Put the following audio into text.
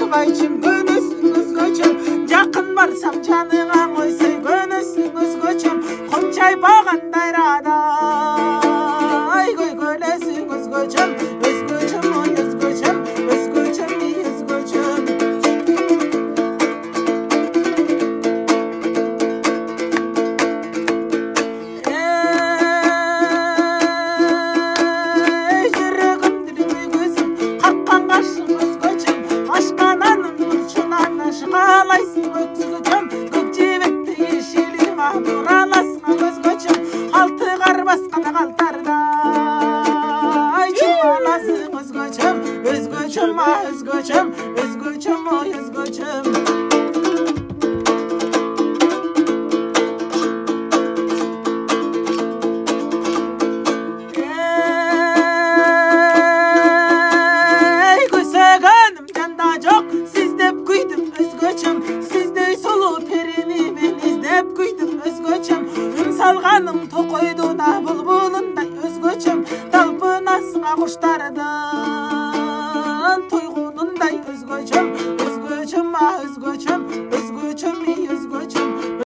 Тugayчым көнөсүң өзгөчөм, жакын барсам жаныңа койсой көнөсүң өзгөчөм, кончай баган дайрада ай көйгөлөсүң өзгөчөм, өзгөчөм ой өзгөчөм, өзгөчөм ий өзгөчөм. Жүрөгүмдү көзүм каккан кашың өзгөчөм, ашкан анын бурчунан ашкалайсың өзгөчөм, көк жебекти ишилиңа бураласың өзгөчөм, алты кар баскан калтарда чубаласың өзгөчөм, өзгөчөм өзгөчөм, өзгөчөм ой өзгөчөм.